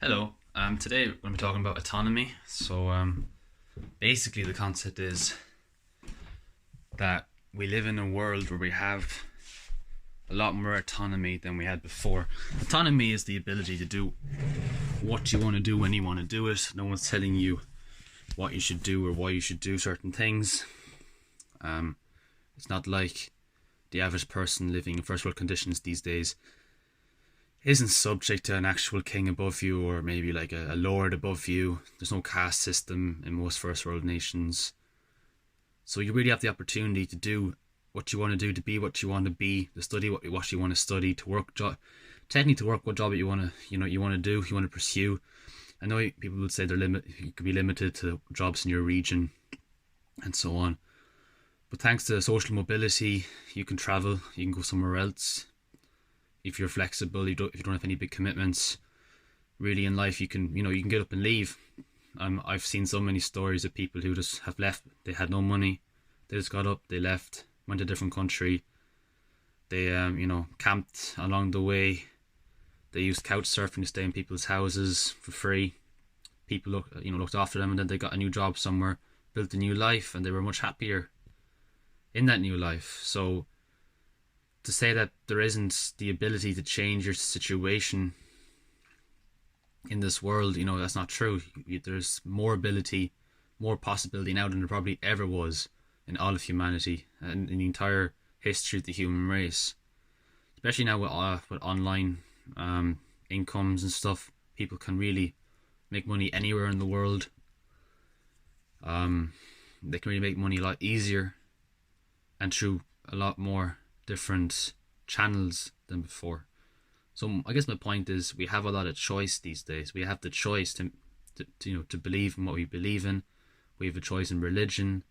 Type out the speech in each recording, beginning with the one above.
Hello. Today we're going to be talking about autonomy. Basically, the concept is that we live in a world where we have a lot more autonomy than we had before. Autonomy is the ability to do what you want to do when you want to do it. No one's telling you what you should do or why you should do certain things. It's not like the average person living in first world conditions these days isn't subject to an actual king above you or maybe like a lord above you. There's no caste system in most first world nations. So you really have the opportunity to do what you want to do, to be what you want to be, to study what you want to study, to work technically to work what job you want to you want to do, you want to pursue. I know people would say you could be limited to jobs in your region and so on. But thanks to social mobility, you can travel, you can go somewhere else. If you're flexible, if you don't have any big commitments, really in life you can get up and leave. I've seen so many stories of people who just have left. They had no money, they just got up, they left, went to a different country. They camped along the way. They used couch surfing to stay in people's houses for free. People looked after them, and then they got a new job somewhere, built a new life, and they were much happier in that new life. So to say that there isn't the ability to change your situation in this world, that's not true. There's more ability, more possibility now than there probably ever was in all of humanity and in the entire history of the human race. Especially now with online incomes and stuff, people can really make money anywhere in the world. They can really make money a lot easier and through a lot more different channels than before. So I guess my point is we have a lot of choice these days. We have the choice to believe in what we believe in. We have a choice in religion.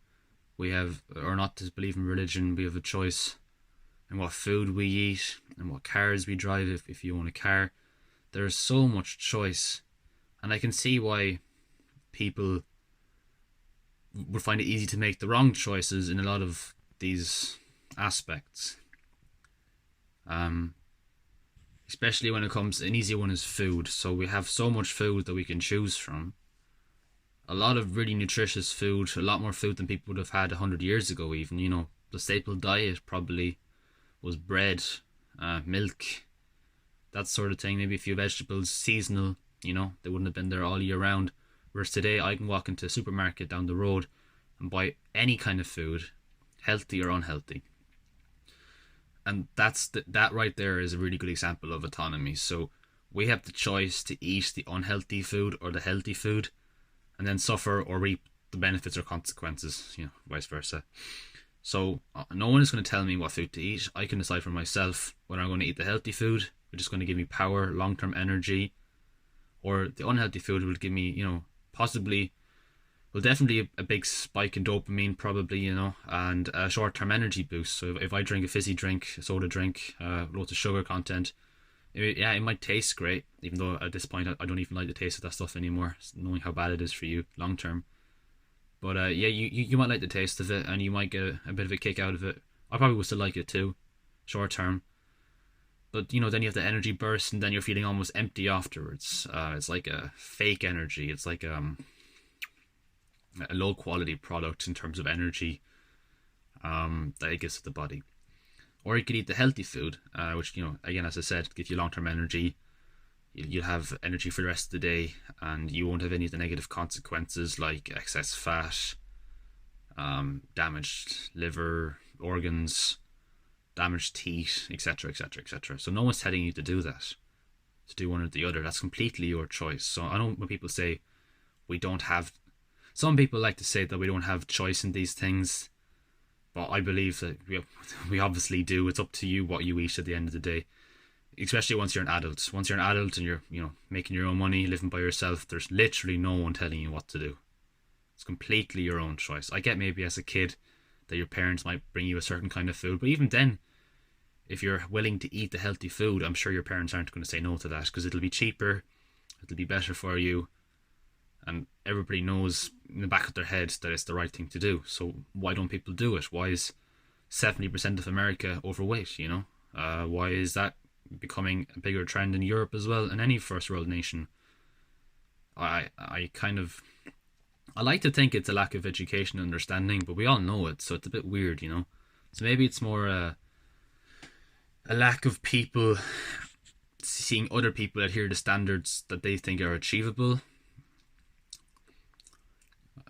We have, or not to believe in religion. We have a choice in what food we eat and what cars we drive if you own a car. There's so much choice, and I can see why people would find it easy to make the wrong choices in a lot of these aspects. Especially when it comes, an easy one is food. So we have so much food that we can choose from. A lot of really nutritious food, a lot more food than people would have had 100 years ago even. The staple diet probably was bread, milk, that sort of thing. Maybe a few vegetables, seasonal, they wouldn't have been there all year round. Whereas today I can walk into a supermarket down the road and buy any kind of food, healthy or unhealthy. And that right there is a really good example of autonomy. So we have the choice to eat the unhealthy food or the healthy food, and then suffer or reap the benefits or consequences, vice versa. So no one is going to tell me what food to eat. I can decide for myself whether I'm going to eat the healthy food, which is going to give me power, long-term energy, or the unhealthy food will give me, definitely a big spike in dopamine, probably, and a short-term energy boost. So if I drink a fizzy drink, a soda drink, loads of sugar content, it might taste great, even though at this point I don't even like the taste of that stuff anymore, knowing how bad it is for you long-term. But you might like the taste of it, and you might get a bit of a kick out of it. I probably would still like it too, short-term. But, then you have the energy burst, and then you're feeling almost empty afterwards. It's like a fake energy. It's like a low quality product in terms of energy that it gives to the body. Or you could eat the healthy food, which, again, as I said, gives you long-term energy. You'll have energy for the rest of the day, and you won't have any of the negative consequences like excess fat, damaged liver, organs, damaged teeth, etc, etc, etc. So no one's telling you to do that, to do one or the other. That's completely your choice. So I know when people say we don't have, some people like to say that we don't have choice in these things, but I believe that we obviously do. It's up to you what you eat at the end of the day, especially once you're an adult. Once you're an adult and you're making your own money, living by yourself, there's literally no one telling you what to do. It's completely your own choice. I get maybe as a kid that your parents might bring you a certain kind of food, but even then, if you're willing to eat the healthy food, I'm sure your parents aren't going to say no to that, because it'll be cheaper, it'll be better for you, and everybody knows in the back of their head that it's the right thing to do. So why don't people do it? Why is 70% of America overweight? Why is that becoming a bigger trend in Europe as well, and any first world nation? I like to think it's a lack of education and understanding, but we all know it, so it's a bit weird, you know. So maybe it's more a lack of people seeing other people adhere to standards that they think are achievable.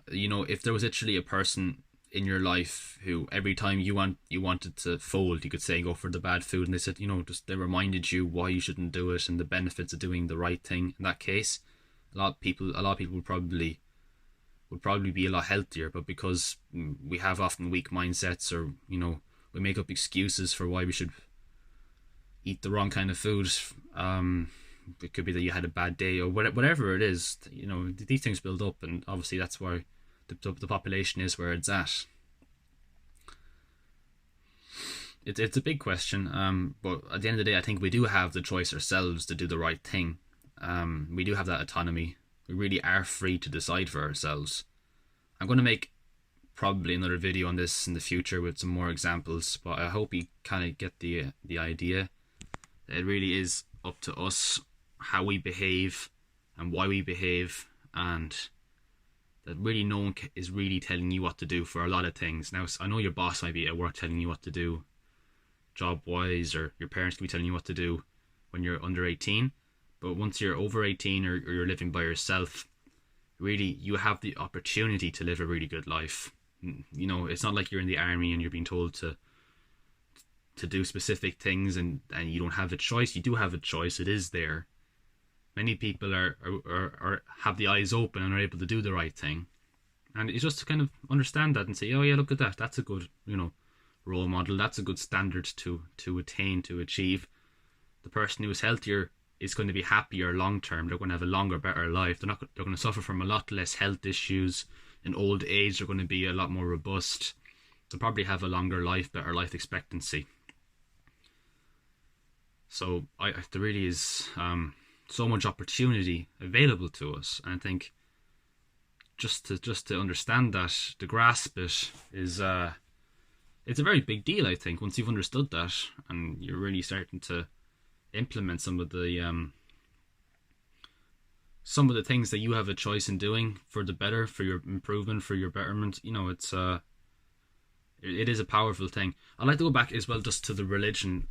You know, if there was literally a person in your life who every time you wanted to fold, you could say go for the bad food, and they said, you know, just they reminded you why you shouldn't do it and the benefits of doing the right thing. In that case, a lot of people would probably be a lot healthier. But because we have often weak mindsets, or you know, we make up excuses for why we should eat the wrong kind of food. It could be that you had a bad day or whatever it is. You know, these things build up, and obviously that's why the population is where it's at. It's a big question, but at the end of the day, I think we do have the choice ourselves to do the right thing. We do have that autonomy. We really are free to decide for ourselves. I'm going to make probably another video on this in the future with some more examples, but I hope you kind of get the idea. It really is up to us how we behave and why we behave, and that really no one is really telling you what to do for a lot of things. Now, I know your boss might be at work telling you what to do job-wise, or your parents can be telling you what to do when you're under 18, but once you're over 18 or you're living by yourself, really you have the opportunity to live a really good life. You know, it's not like you're in the army and you're being told to do specific things and you don't have a choice. You do have a choice. It is there. Many people are have the eyes open and are able to do the right thing, and it's just to kind of understand that and say, oh yeah, look at that, that's a good, you know, role model, that's a good standard to attain, to achieve. The person who is healthier is going to be happier long term. They're going to have a longer, better life. They're going to suffer from a lot less health issues. In old age, they're going to be a lot more robust. They'll probably have a longer life, better life expectancy. So there really is so much opportunity available to us, and I think just to understand that, to grasp it, is it's a very big deal. I think once you've understood that and you're really starting to implement some of the things that you have a choice in doing for the better, for your improvement, for your betterment, you know, it is a powerful thing. I'd like to go back as well just to the religion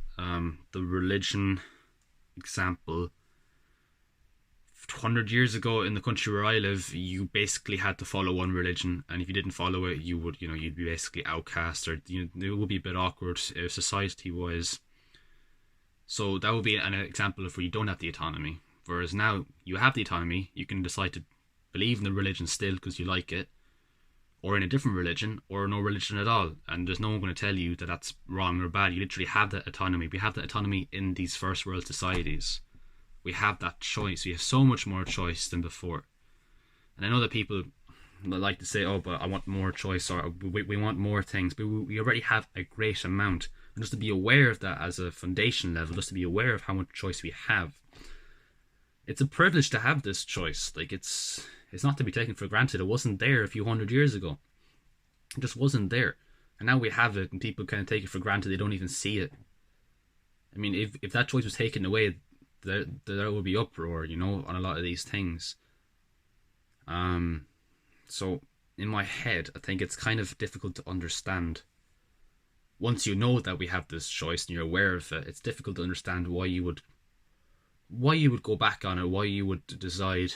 example. 100 years ago in the country where I live, you basically had to follow one religion, and if you didn't follow it, you'd be basically outcast, or it would be a bit awkward society wise. So that would be an example of where you don't have the autonomy. Whereas now you have the autonomy, you can decide to believe in the religion still because you like it, or in a different religion, or no religion at all, and there's no one going to tell you that that's wrong or bad. You literally have that autonomy. We have that autonomy in these first world societies. We have that choice. We have so much more choice than before. And I know that people like to say, oh, but I want more choice, or we want more things, but we already have a great amount. And just to be aware of that as a foundation level, just to be aware of how much choice we have. It's a privilege to have this choice. Like, it's not to be taken for granted. It wasn't there a few hundred years ago. It just wasn't there. And now we have it, and people kind of take it for granted. They don't even see it. I mean, if that choice was taken away, there would be uproar, you know, on a lot of these things. So in my head, I think it's kind of difficult to understand. Once you know that we have this choice and you're aware of it, it's difficult to understand why you would go back on it, why you would decide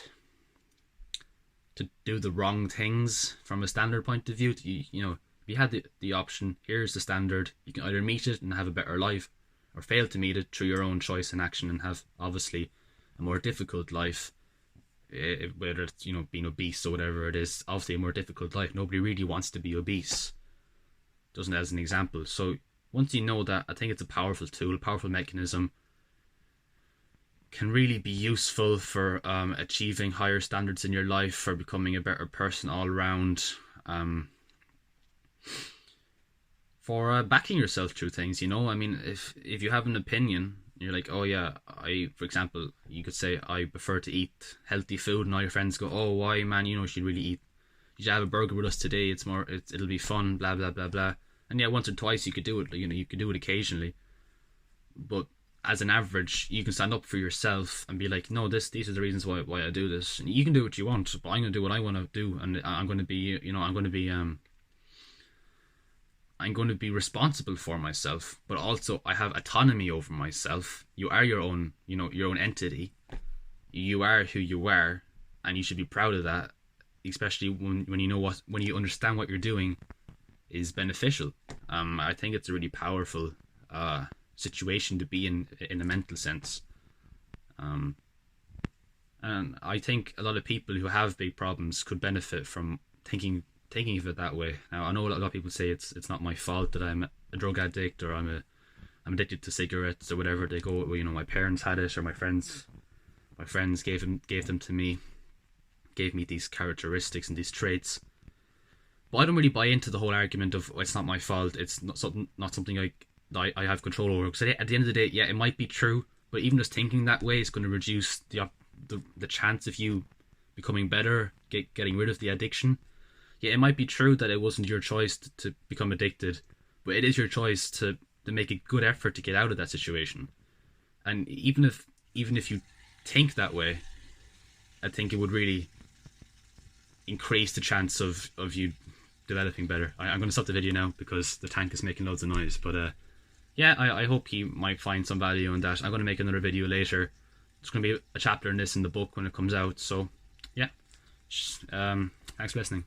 to do the wrong things from a standard point of view. You know, if you had the option, here's the standard, you can either meet it and have a better life, or fail to meet it through your own choice and action and have obviously a more difficult life, whether it's, you know, being obese or whatever it is. Obviously a more difficult life. Nobody really wants to be obese, doesn't, as an example. So once you know that, I think it's a powerful tool, a powerful mechanism, can really be useful for achieving higher standards in your life, for becoming a better person all around, for backing yourself through things, you know. I mean, if you have an opinion, you're like, oh yeah, for example, you could say, I prefer to eat healthy food, and all your friends go, oh, why, man, you know, you should really you should have a burger with us today, it'll be fun, blah blah blah blah. And yeah, once or twice you could do it, you know, you could do it occasionally, but as an average, you can stand up for yourself and be like, no, these are the reasons why I do this. And you can do what you want, but I'm going to do what I want to do, and I'm going to be, I'm going to be responsible for myself, but also I have autonomy over myself. You are your own, your own entity. You are who you are, and you should be proud of that, especially when you understand what you're doing is beneficial. I think it's a really powerful situation to be in a mental sense. And I think a lot of people who have big problems could benefit from thinking of it that way. Now, I know a lot of people say it's not my fault that I'm a drug addict, or I'm addicted to cigarettes, or whatever. They go, well, my parents had it, or my friends gave them to me, gave me these characteristics and these traits. But I don't really buy into the whole argument of, it's not my fault, it's not something I have control over. Because at the end of the day, yeah, it might be true, but even just thinking that way is going to reduce the chance of you becoming better, getting rid of the addiction. Yeah, it might be true that it wasn't your choice to become addicted, but it is your choice to make a good effort to get out of that situation. And even if you think that way, I think it would really increase the chance of you developing better. I'm going to stop the video now because the tank is making loads of noise. But yeah, I hope you might find some value in that. I'm going to make another video later. There's going to be a chapter in this in the book when it comes out. So yeah, thanks for listening.